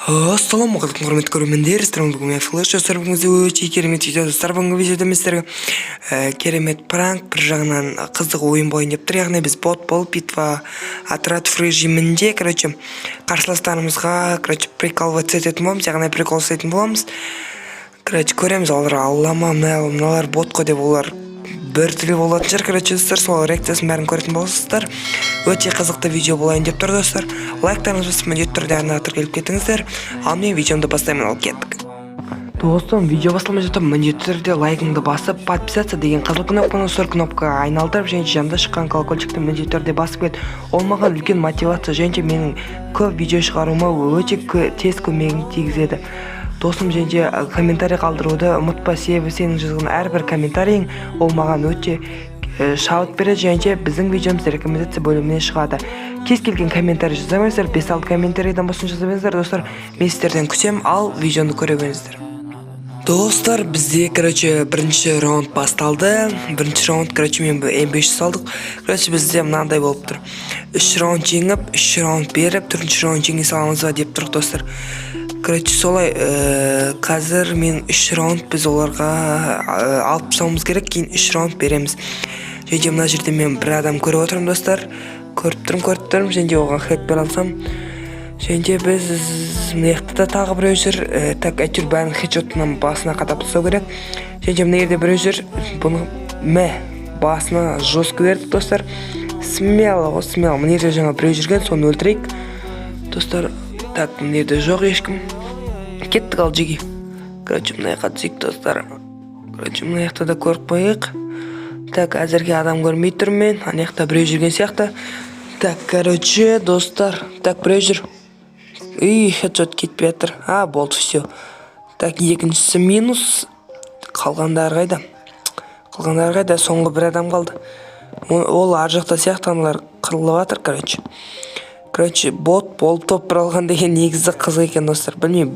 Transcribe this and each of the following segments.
Ассалаумағалейкум құрметті көрермендер, бүгін мен флеш жасар бүгінгі өте керемет видео достар. Бүгінгі видеода мен сіздерге керемет пранк, бір жағынан қызық ойын бойын деп тұр. Яғни біз бот болып битва отряд режимінде, қарсыластарымызға, приколывать ететін боламыз, яғни прикол істейтін боламыз. Көреміз, олар аллама, мыналар бот қой деп олар бір тілі болатын шығар. Достар, сол реакциясын бәрін көретін боласыздар. Өте қызықты видео болайын деп тұр достар. Лайктарыңыз басып міндетті түрде арнатыр келіп кетіңіздер. Ал мен видеомды бастаймын, ал кеттік. Достым, видео басталмай жатып міндетті түрде лайкыңды басып, подписаться деген қызыл кнопканы сұр кнопкаға айналдырып, және жанында шыққан колокольчикті міндетті түрде басып кет. Ол маған үлкен мотивация, және менің көп видео шығаруыма өте тез көмегін тигізеді. Достым, және комментарий қалдыруды ұмытпа, себебі сенің жазған әрбір комментарийің ол маған өте шабыт береді, және біздің видеомыз рекомендация бөліміне шығады. Кез келген комментарий жазамайсыздар, 5-6 комментарийдан басын жаза беріңіздер, достар. Мен сіздерден күтем, ал видеоны көре беріңіздер. Достар, бізде, бірінші раунд басталды. Бірінші раунд, мен М5 салдық. Бізде мынандай болып тұр. 3 раунд жеңіп, 3 раунд беріп, 4-ші раунд жеңе саламыз ба деп тұрық, достар. Солай, қазір мен 3 раунд біз оларға алып тастауымыз керек, кейін 3 раунд береміз. Және мына жерде мен бір адам көріп отырмын, достар. Көріп тұрмын, және оған хек бере алсам. Және біз мынаяқта да тағы біреу жүр. Так, әйтеуір бәрін хедшотынан басына қадап тастау керек. Және мына жерде біреу жүр. Бұны басына жестко бердік, достар. Смело. Мына жерде жаңа біреу жүрген, соны өлтірейік. Достар, так, мына жерде жоқ ешкім. Кеттік, ал жеге. Мынаяққа түсейік, достар. Мынаяқта да көріп қойық. Так, әзірге адам көрмей тұрмын. Анаяқта біреу жүрген сияқты. Так, достар. Так, біреу жүр. Хедшот кетпей жатыр. Болды, все. Так, екіншісі минус. Қалғандар қайда? Соңғы бір адам қалды. Ол ар жақта сияқтанылар қырылып жатыр, бот болып топ бір алған деген негізі қызық екен, достар. Білмеймін,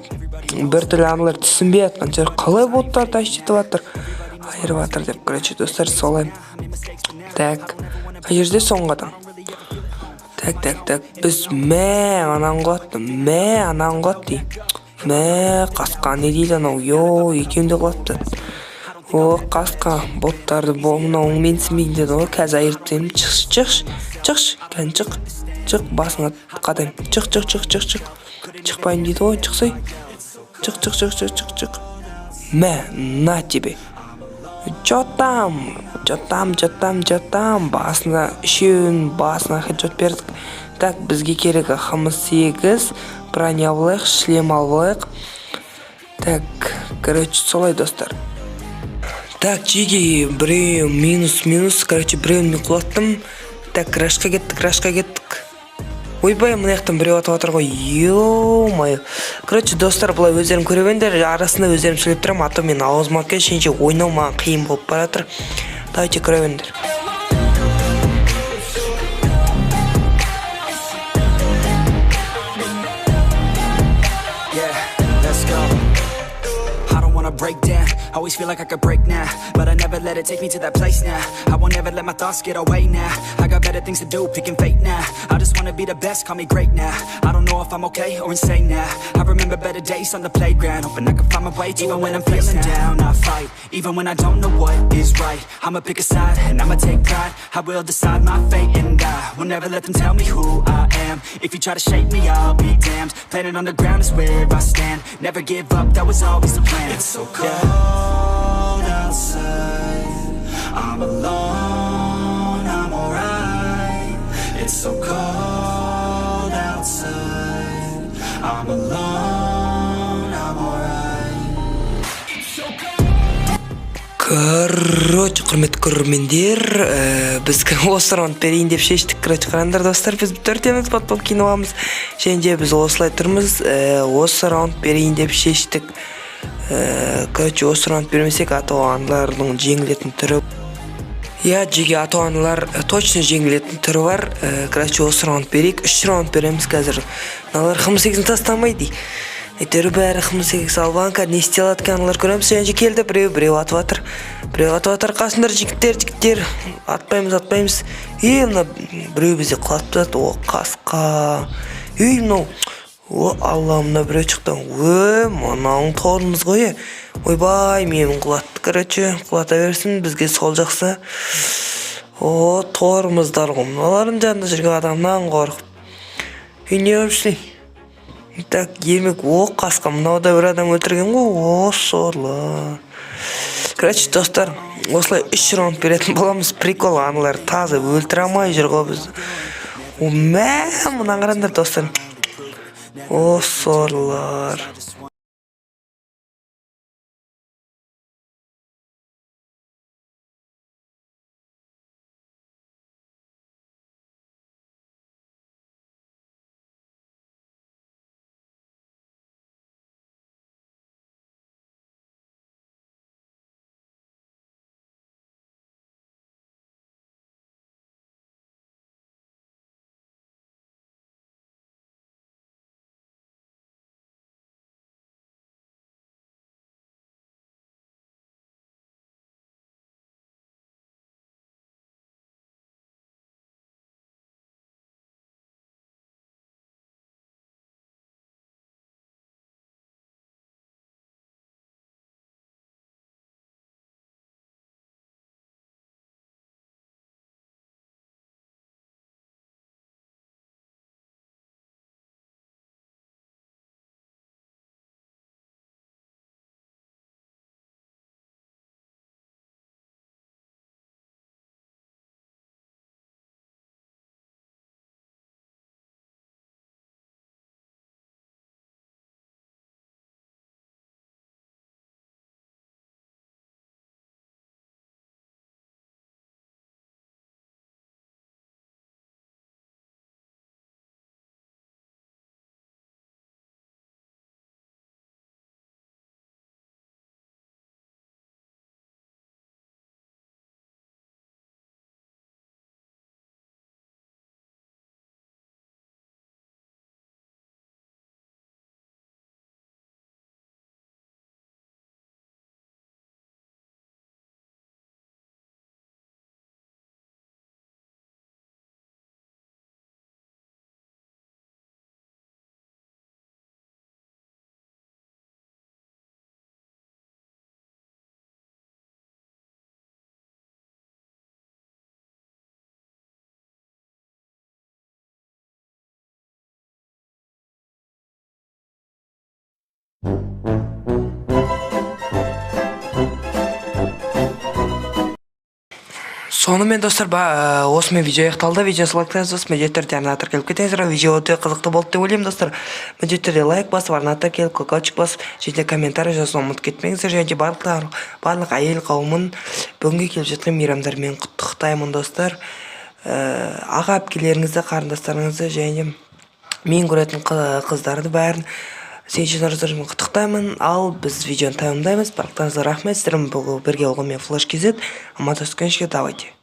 бір түрлі аналар түсінбей жатқан шығар. Қалай боттар тащитып жатыр, айырып жатыр деп, достар, солай. Так, қай жерде соңғы адам? Так, біз анан қуатты, қасқа не дейді анау, екеуінде қуатты. Қасқа боттарды мынау менсімейін деді ғой, қазір айырып деймін. Шық, басыңа қадайым. Шық. Шықпайын дейді ғой, шықсай. Шық. На тебе. Жотам. Басына хеджот бердік. Так, бізге керек ақымыз 8, броня алайық, шлем алайық. Так, солай, достар. Так, жеге, біреу минус, біреуін мен құлаттым. Так, крашқа кеттік. Ойбай, мынаяқтан біреу атып атыр ғой, ё-май. Достар, бұлай өздерім көребендер, арасында өздерім сөйлеп тұрам, аты мен ауызыма келші, ойнау маған қиын болып баратыр. Давайте көребендер. Break down, always feel like I could break now, but I never let it take me to that place now. I won't ever let my thoughts get away now. I got better things to do, picking fate now. I just wanna be the best, call me great now. I don't know if I'm okay or insane now. I remember better days on the playground, hoping I can find my way. Even when I'm feeling down, I fight. Even when I don't know what is right, I'ma pick a side and I'ma take pride. I will decide my fate and I will never let them tell me who I am. If you try to shake me, I'll be damned. Planet on the ground is where I stand. Never give up, that was always the plan. It's so cold outside, I'm alone, I'm alright. It's so cold outside, I'm alone, I'm alright. Құрметті көрермендер, біз осы раунд берейін деп шештік. Қараңдар, достар, біз төртеміз бот болып кейін оламыз. Және біз осылай тұрмыз, осы раунд берейін деп шештік. Осы раунд бермесек атауанлардың жеңілетін түрі. Жеге атауанлар точно жеңілетін түрі бар. Осы раунд берейік, 3 раунд береміз қазір. Налар қымыз-сегізін тастамайды. Әйтеуір бәрі қымыз-сегіз албанка, не істелат каналар көреміз. Және келді, біреу атып атыр. Қасындар жігіттер. Атпаймыз. Мына біреу бізде құлатып жатыр. Қасқа. Мынау О, Аллахымна біреу шықты. Мынауың торымыз ғой. Ойбай, менің құлатты, короче. Құлата берсін, бізге сол жақсы. О, торымыздар ғой. Мыналардың жанында жүрген адамнан қорқып. Не өрсің? Так, ермек оқ қасқа. Мынау да бір адам өлтірген ғой. О, сорлы. Короче, достар, осылай 3 раунд беретін боламыз. Прикол, аналар таза өлтіре алмай жүр ғой біз. О, мына қараңдар, достар. О, сорлар. Сонымен достар, осымен видео аяқталды. Видеосы лайктаңыз достар, міндеттерде арнатор келіп кетіңіздер. Видео өте қызықты болды деп ойлаймын достар. Міндеттерде лайк басып, арнатор келіп, колокольчик басып, және комментарий жазуды ұмытып кетпеңіздер. Және барлық әйел қауымын бүгінгі келіп жатқан мейрамдармен құттықтаймын достар. Аға әпкелеріңізді, қарындастарыңызды және мен көретін қыздарды бәрін сен құттықтаймын. Ал біз видеоны тәмамдаймыз. Барлықтарыңызға рахмет. Сіздермен бірге болған мен Flash KZ. Амандасып көрішке, давайте.